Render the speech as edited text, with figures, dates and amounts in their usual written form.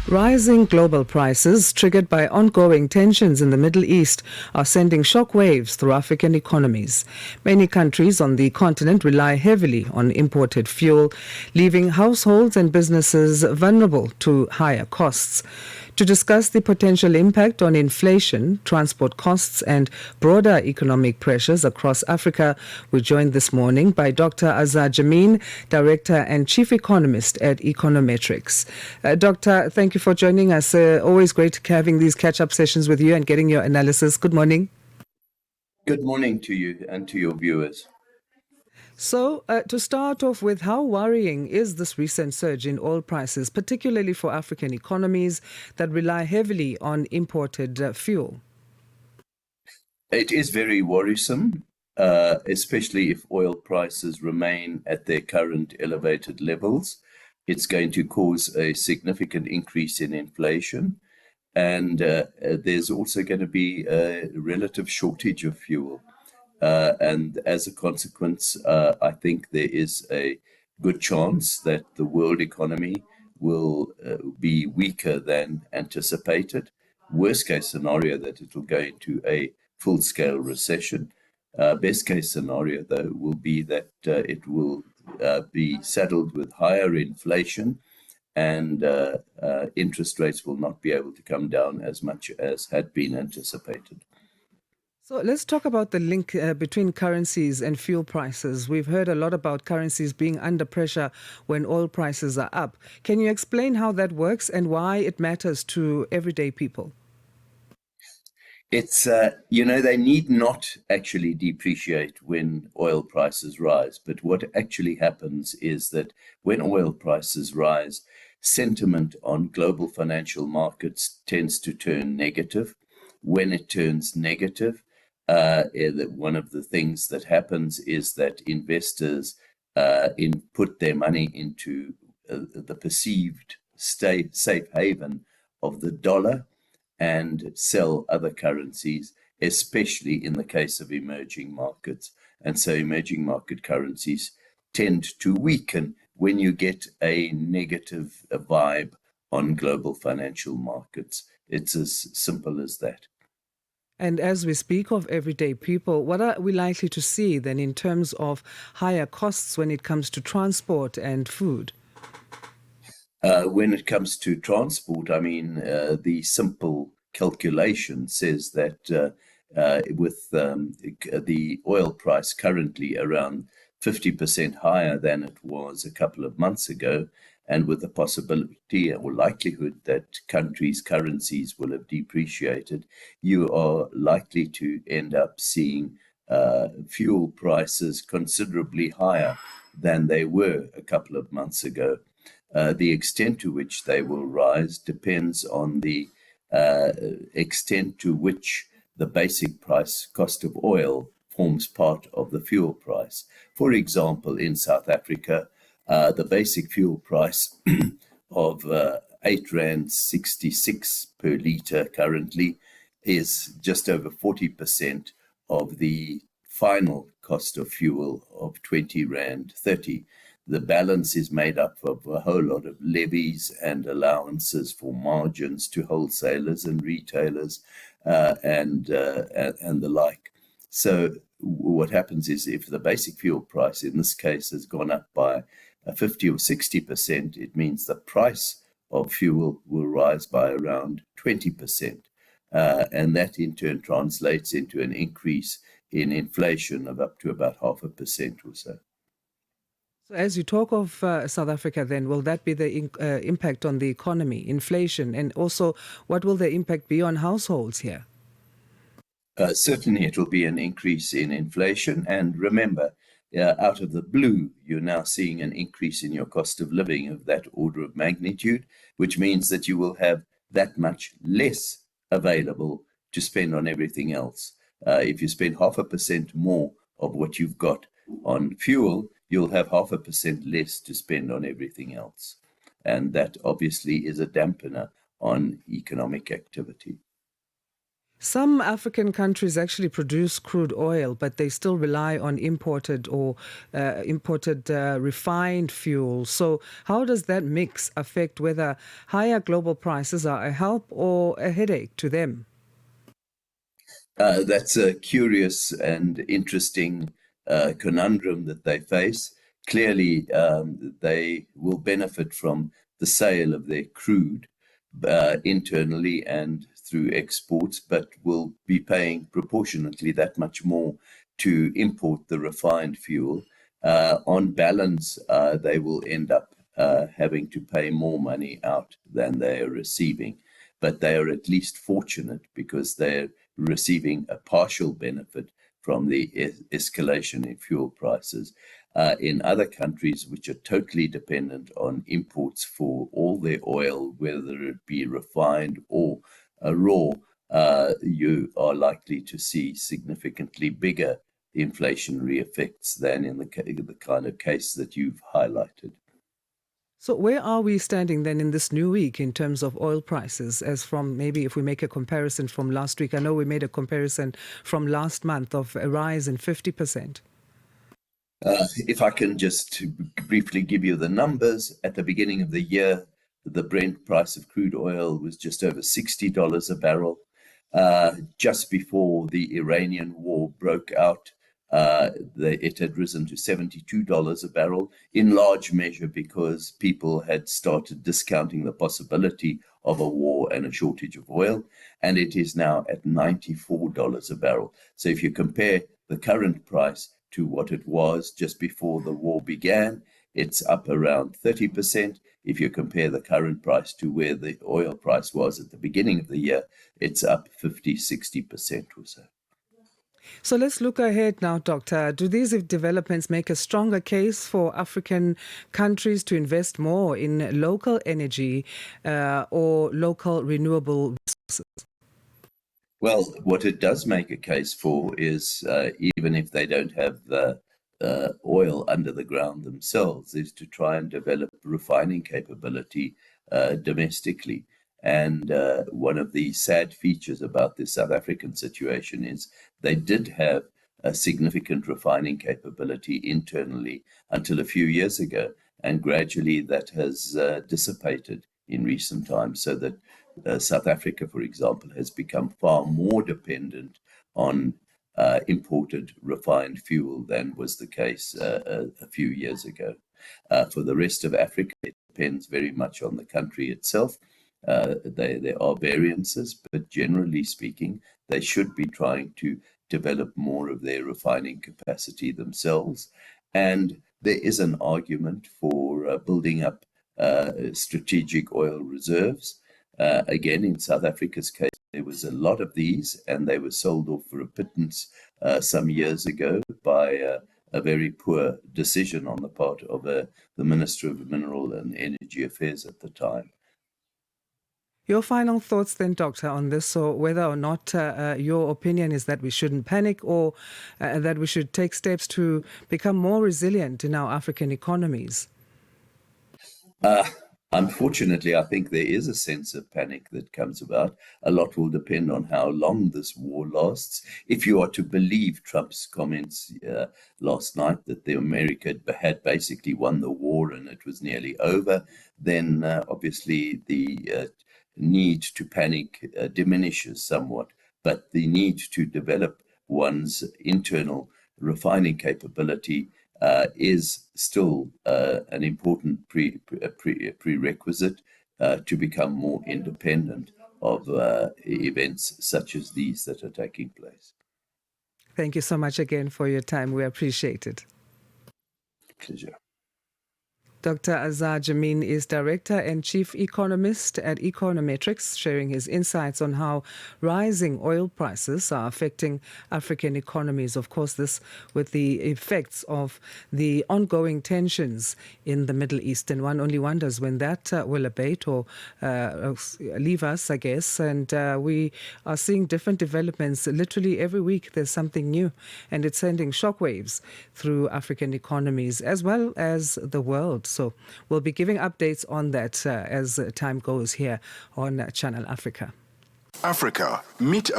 Rising global prices, triggered by ongoing tensions in the Middle East, are sending shockwaves through African economies. Many countries on the continent rely heavily on imported fuel, leaving households and businesses vulnerable to higher costs. To discuss the potential impact on inflation, transport costs, and broader economic pressures across Africa, we're joined this morning by Dr Azar Jammine, Director and Chief Economist at Econometrix. Doctor, thank you for joining us. Always great having these catch-up sessions with you and getting your analysis. Good morning. Good morning to you and to your viewers. So, to start off with, how worrying is this recent surge in oil prices, particularly for African economies that rely heavily on imported fuel? It is very worrisome, especially if oil prices remain at their current elevated levels. It's going to cause a significant increase in inflation, and there's also going to be a relative shortage of fuel. And as a consequence, I think there is a good chance that the world economy will be weaker than anticipated. Worst case scenario, that it will go into a full-scale recession. Best case scenario, though, will be that it will be saddled with higher inflation, and interest rates will not be able to come down as much as had been anticipated. So let's talk about the link between currencies and fuel prices. We've heard a lot about currencies being under pressure when oil prices are up. Can you explain how that works and why it matters to everyday people? It's, they need not actually depreciate when oil prices rise. But what actually happens is that when oil prices rise, sentiment on global financial markets tends to turn negative. When it turns negative, one of the things that happens is that investors put their money into the perceived safe haven of the dollar and sell other currencies, especially in the case of emerging markets. And so emerging market currencies tend to weaken when you get a negative vibe on global financial markets. It's as simple as that. And as we speak of everyday people, what are we likely to see then in terms of higher costs when it comes to transport and food? When it comes to transport, I mean, the simple calculation says that with the oil price currently around 50% higher than it was a couple of months ago, and with the possibility or likelihood that countries' currencies will have depreciated, you are likely to end up seeing fuel prices considerably higher than they were a couple of months ago. The extent to which they will rise depends on the extent to which the basic price cost of oil forms part of the fuel price. For example, in South Africa, the basic fuel price of R8.66 per litre currently is just over 40% of the final cost of fuel of R20.30. The balance is made up of a whole lot of levies and allowances for margins to wholesalers and retailers and the like. So what happens is if the basic fuel price in this case has gone up by 50 or 60%, it means the price of fuel will rise by around 20%. And that in turn translates into an increase in inflation of up to about 0.5% or so. So as you talk of South Africa, then, will that be the impact on the economy, inflation, and also what will the impact be on households here? Certainly it will be an increase in inflation. And remember, out of the blue, you're now seeing an increase in your cost of living of that order of magnitude, which means that you will have that much less available to spend on everything else. If you spend 0.5% more of what you've got on fuel, you'll have 0.5% less to spend on everything else. And that obviously is a dampener on economic activity. Some African countries actually produce crude oil, but they still rely on imported or imported refined fuel. So, how does that mix affect whether higher global prices are a help or a headache to them? That's a curious and interesting conundrum that they face. Clearly, they will benefit from the sale of their crude internally and through exports, but will be paying proportionately that much more to import the refined fuel. On balance, they will end up having to pay more money out than they are receiving. But they are at least fortunate because they're receiving a partial benefit from the escalation in fuel prices. In other countries which are totally dependent on imports for all their oil, whether it be refined or raw, you are likely to see significantly bigger inflationary effects than in the kind of case that you've highlighted. So, where are we standing then in this new week in terms of oil prices, as from maybe if we make a comparison from last week? I know we made a comparison from last month of a rise in 50%. If I can just briefly give you the numbers, at the beginning of the year, the Brent price of crude oil was just over $60 a barrel. Just before the Iranian war broke out, it had risen to $72 a barrel, in large measure because people had started discounting the possibility of a war and a shortage of oil, and it is now at $94 a barrel. So if you compare the current price to what it was just before the war began, it's up around 30%. If you compare the current price to where the oil price was at the beginning of the year, it's up 50, 60% or so. So let's look ahead now, Doctor. Do these developments make a stronger case for African countries to invest more in local energy or local renewable resources? Well, what it does make a case for is, even if they don't have the oil under the ground themselves, is to try and develop refining capability domestically. And one of the sad features about the South African situation is they did have a significant refining capability internally until a few years ago, and gradually that has dissipated in recent times, so that South Africa, for example, has become far more dependent on imported refined fuel than was the case a few years ago. For the rest of Africa, it depends very much on the country itself. There are variances, but generally speaking, they should be trying to develop more of their refining capacity themselves. And there is an argument for building up strategic oil reserves. Again, in South Africa's case, there was a lot of these, and they were sold off for a pittance some years ago by a very poor decision on the part of the Minister of Mineral and Energy Affairs at the time. Your final thoughts then, Doctor, on this, so whether or not your opinion is that we shouldn't panic or that we should take steps to become more resilient in our African economies? Unfortunately, I think there is a sense of panic that comes about. A lot will depend on how long this war lasts. If you are to believe Trump's comments last night that the America had basically won the war and it was nearly over, then obviously the need to panic diminishes somewhat. But the need to develop one's internal refining capability is still an important prerequisite to become more independent of events such as these that are taking place. Thank you so much again for your time. We appreciate it. Pleasure. Dr. Azar Jammine is Director and Chief Economist at Econometrix, sharing his insights on how rising oil prices are affecting African economies. Of course, this with the effects of the ongoing tensions in the Middle East. And one only wonders when that will abate or leave us, I guess. And we are seeing different developments. Literally every week there's something new, and it's sending shockwaves through African economies as well as the world. So we'll be giving updates on that as time goes here on Channel Africa. Africa, meet up.